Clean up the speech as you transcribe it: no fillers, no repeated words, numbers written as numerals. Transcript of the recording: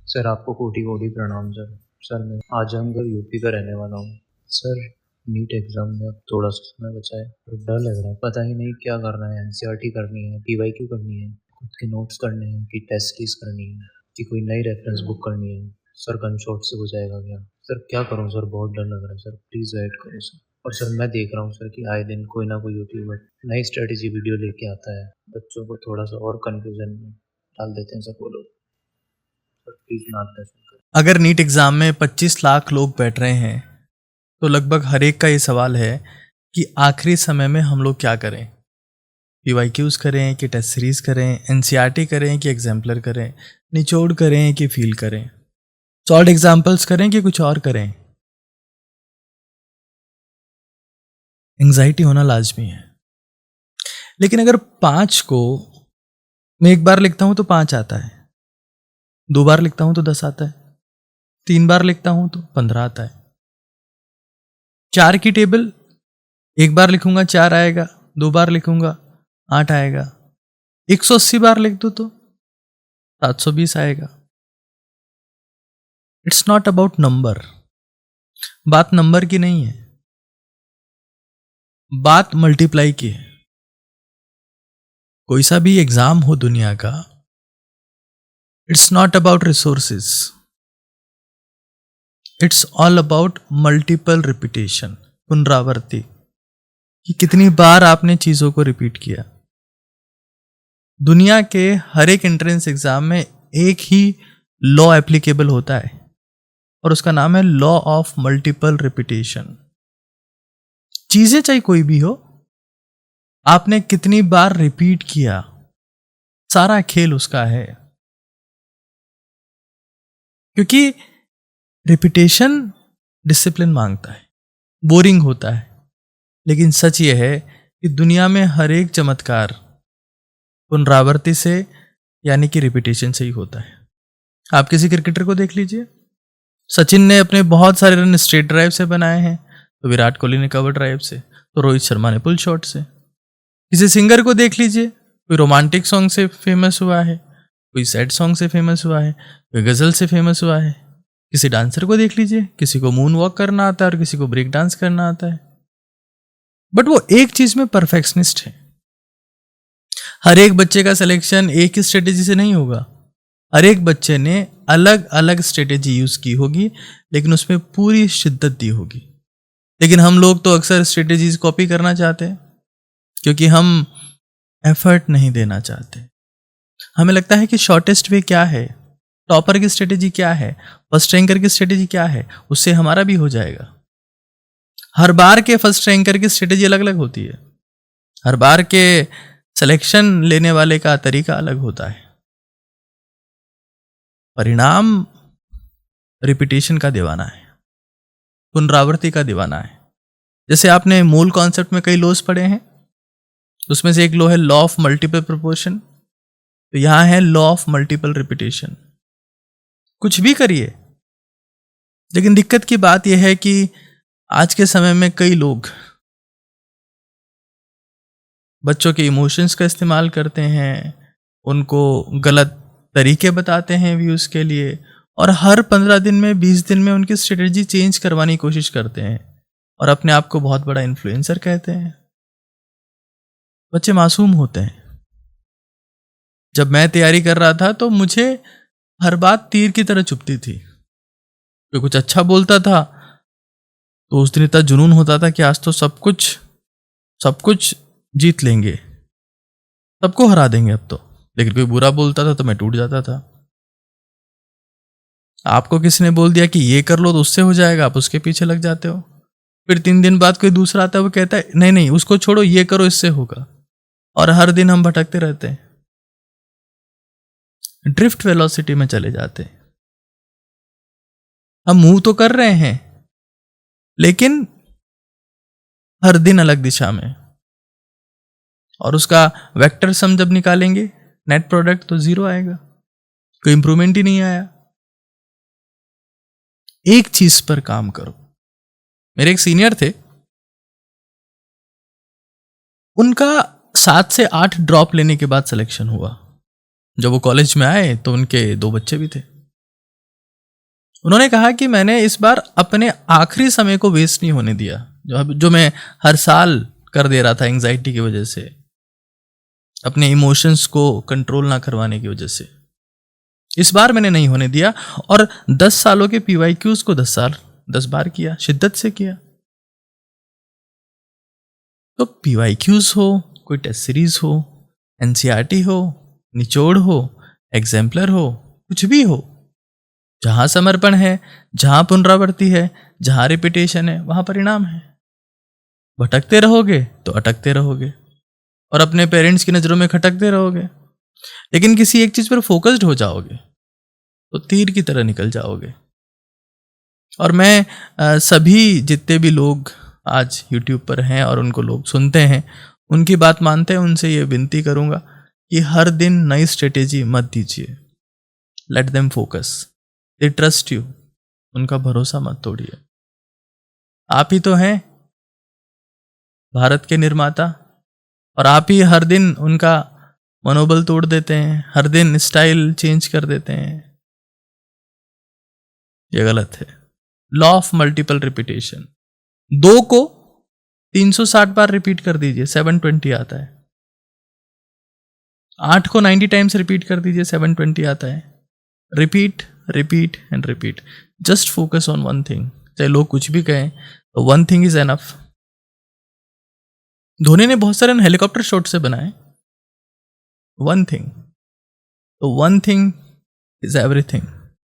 Sir आपको कोटि कोटि प्रणाम सर। सर मैं आजमगढ़ यूपी का रहने वाला हूँ। सर नीट एग्ज़ाम में अब थोड़ा सा समय बचा है और डर लग रहा है, पता ही नहीं क्या करना है। एनसीईआरटी करनी है, पीवाईक्यू करनी है, खुद के नोट्स करने हैं कि टेस्ट सीरीज करनी है कि कोई नई रेफरेंस बुक करनी है। सर गन शॉट से हो जाएगा क्या? सर क्या करूँ सर, बहुत डर लग रहा है सर, प्लीज़ गाइड करो सर। और सर मैं देख रहा हूँ सर कि आए दिन कोई ना कोई यूट्यूबर नई स्ट्रेटेजी वीडियो लेके आता है, बच्चों को थोड़ा सा और कन्फ्यूजन में डाल देते हैं सर वो लोग। सर प्लीज़ मार्गदर्शन करें। अगर नीट एग्ज़ाम में 25 लाख लोग बैठ रहे हैं तो लगभग हर एक का ये सवाल है कि आखिरी समय में हम लोग क्या करें। पीवाईक्यूज़ करें कि टेस्ट सीरीज़ करें, एनसीईआरटी करें कि एग्जाम्पलर करें, निचोड़ करें कि फील करें, शॉर्ट एग्जाम्पल्स करें कि कुछ और करें। एंग्जाइटी होना लाजमी है, लेकिन अगर 5 को मैं एक बार लिखता हूं तो 5 आता है, 2 बार लिखता हूं तो 10 आता है, 3 बार लिखता हूं तो 15 आता है। 4 की टेबल एक बार लिखूंगा 4 आएगा, 2 बार लिखूंगा 8 आएगा, 180 बार लिख दूं तो 720 आएगा। इट्स नॉट अबाउट नंबर, बात नंबर की नहीं है, बात मल्टीप्लाई की है। कोई सा भी एग्जाम हो दुनिया का, it's not about resources, it's all about multiple repetition, पुनरावृत्ति, कि कितनी बार आपने चीजों को रिपीट किया। दुनिया के हर एक एंट्रेंस एग्जाम में एक ही लॉ एप्लीकेबल होता है और उसका नाम है लॉ ऑफ मल्टीपल रिपीटेशन। चीजें चाहे कोई भी हो, आपने कितनी बार रिपीट किया, सारा खेल उसका है। क्योंकि रिपीटेशन डिसिप्लिन मांगता है, बोरिंग होता है, लेकिन सच यह है कि दुनिया में हर एक चमत्कार पुनरावृत्ति से यानी कि रिपीटेशन से ही होता है। आप किसी क्रिकेटर को देख लीजिए, सचिन ने अपने बहुत सारे रन स्ट्रेट ड्राइव से बनाए हैं, तो विराट कोहली ने कवर ड्राइव से, तो रोहित शर्मा ने पुल शॉट से। किसी सिंगर को देख लीजिए, कोई रोमांटिक सॉन्ग से फेमस हुआ है, कोई सैड सॉन्ग से फेमस हुआ है, कोई गजल से फेमस हुआ है। किसी डांसर को देख लीजिए, किसी को मून वॉक करना आता है और किसी को ब्रेक डांस करना आता है, बट वो एक चीज में परफेक्शनिस्ट है। हर एक बच्चे का सिलेक्शन एक ही स्ट्रेटेजी से नहीं होगा, हर एक बच्चे ने अलग अलग स्ट्रेटेजी यूज की होगी, लेकिन उसमें पूरी शिद्दत दी होगी। लेकिन हम लोग तो अक्सर स्ट्रेटेजीज कॉपी करना चाहते हैं क्योंकि हम एफर्ट नहीं देना चाहते। हमें लगता है कि शॉर्टेस्ट वे क्या है, टॉपर की स्ट्रेटेजी क्या है, फर्स्ट रैंकर की स्ट्रेटेजी क्या है, उससे हमारा भी हो जाएगा। हर बार के फर्स्ट रैंकर की स्ट्रेटेजी अलग अलग होती है, हर बार के सिलेक्शन लेने वाले का तरीका अलग होता है। परिणाम रिपीटेशन का दीवाना है, पुनरावृत्ति का दीवाना है। जैसे आपने मूल कॉन्सेप्ट में कई लॉज पढ़े हैं, उसमें से एक लॉ है लॉ ऑफ मल्टीपल प्रोपोर्शन, तो यहां है लॉ ऑफ मल्टीपल रिपीटेशन। कुछ भी करिए, लेकिन दिक्कत की बात यह है कि आज के समय में कई लोग बच्चों के इमोशंस का इस्तेमाल करते हैं, उनको गलत तरीके बताते हैं व्यूज के लिए, और हर 15 दिन में 20 दिन में उनकी स्ट्रेटेजी चेंज करवाने की कोशिश करते हैं और अपने आप को बहुत बड़ा इन्फ्लुएंसर कहते हैं। बच्चे मासूम होते हैं। जब मैं तैयारी कर रहा था तो मुझे हर बात तीर की तरह चुभती थी। कोई कुछ अच्छा बोलता था तो उस दिन इतना जुनून होता था कि आज तो सब कुछ जीत लेंगे, सबको हरा देंगे अब तो। लेकिन कोई बुरा बोलता था तो मैं टूट जाता था। आपको किसी ने बोल दिया कि ये कर लो तो उससे हो जाएगा, आप उसके पीछे लग जाते हो। फिर 3 दिन बाद कोई दूसरा आता है, वो कहता है नहीं नहीं उसको छोड़ो, ये करो इससे होगा, और हर दिन हम भटकते रहते हैं, ड्रिफ्ट वेलोसिटी में चले जाते हैं। हम मूव तो कर रहे हैं लेकिन हर दिन अलग दिशा में, और उसका वेक्टर सम जब निकालेंगे नेट प्रोडक्ट तो 0 आएगा, कोई इंप्रूवमेंट ही नहीं आया। एक चीज पर काम करो। मेरे एक सीनियर थे, उनका 7 से 8 ड्रॉप लेने के बाद सिलेक्शन हुआ। जब वो कॉलेज में आए तो उनके 2 बच्चे भी थे। उन्होंने कहा कि मैंने इस बार अपने आखिरी समय को वेस्ट नहीं होने दिया, जो मैं हर साल कर दे रहा था एंजाइटी की वजह से, अपने इमोशंस को कंट्रोल ना करवाने की वजह से। इस बार मैंने नहीं होने दिया और 10 सालों के PYQs को 10 बार किया, शिद्दत से किया। तो PYQs हो, कोई टेस्ट सीरीज हो, NCERT हो, निचोड़ हो, एग्जाम्पलर हो, कुछ भी हो, जहां समर्पण है, जहां पुनरावृत्ति है, जहां रिपीटेशन है, वहां परिणाम है। भटकते रहोगे तो अटकते रहोगे और अपने पेरेंट्स की नज़रों में खटकते रहोगे। लेकिन किसी एक चीज पर फोकस्ड हो जाओगे तो तीर की तरह निकल जाओगे। और मैं सभी जितने भी लोग आज YouTube पर हैं और उनको लोग सुनते हैं, उनकी बात मानते हैं, उनसे ये विनती करूंगा कि हर दिन नई स्ट्रेटेजी मत दीजिए। Let them focus, they trust you, उनका भरोसा मत तोड़िए। आप ही तो हैं भारत के निर्माता और आप ही हर दिन उनका मनोबल तोड़ देते हैं, हर दिन स्टाइल चेंज कर देते हैं। ये गलत है। लॉ ऑफ मल्टीपल रिपीटेशन, 2 को 360 बार रिपीट कर दीजिए, 720 आता है। 8 को 90 टाइम्स रिपीट कर दीजिए, 720 आता है। Repeat repeat and repeat, just focus on one thing. चाहे लोग कुछ भी कहें, तो one thing is enough. Dhoni ने बहुत सारे हेलीकॉप्टर शॉट से बनाए, वन थिंग, तो वन थिंग इज एवरीथिंग।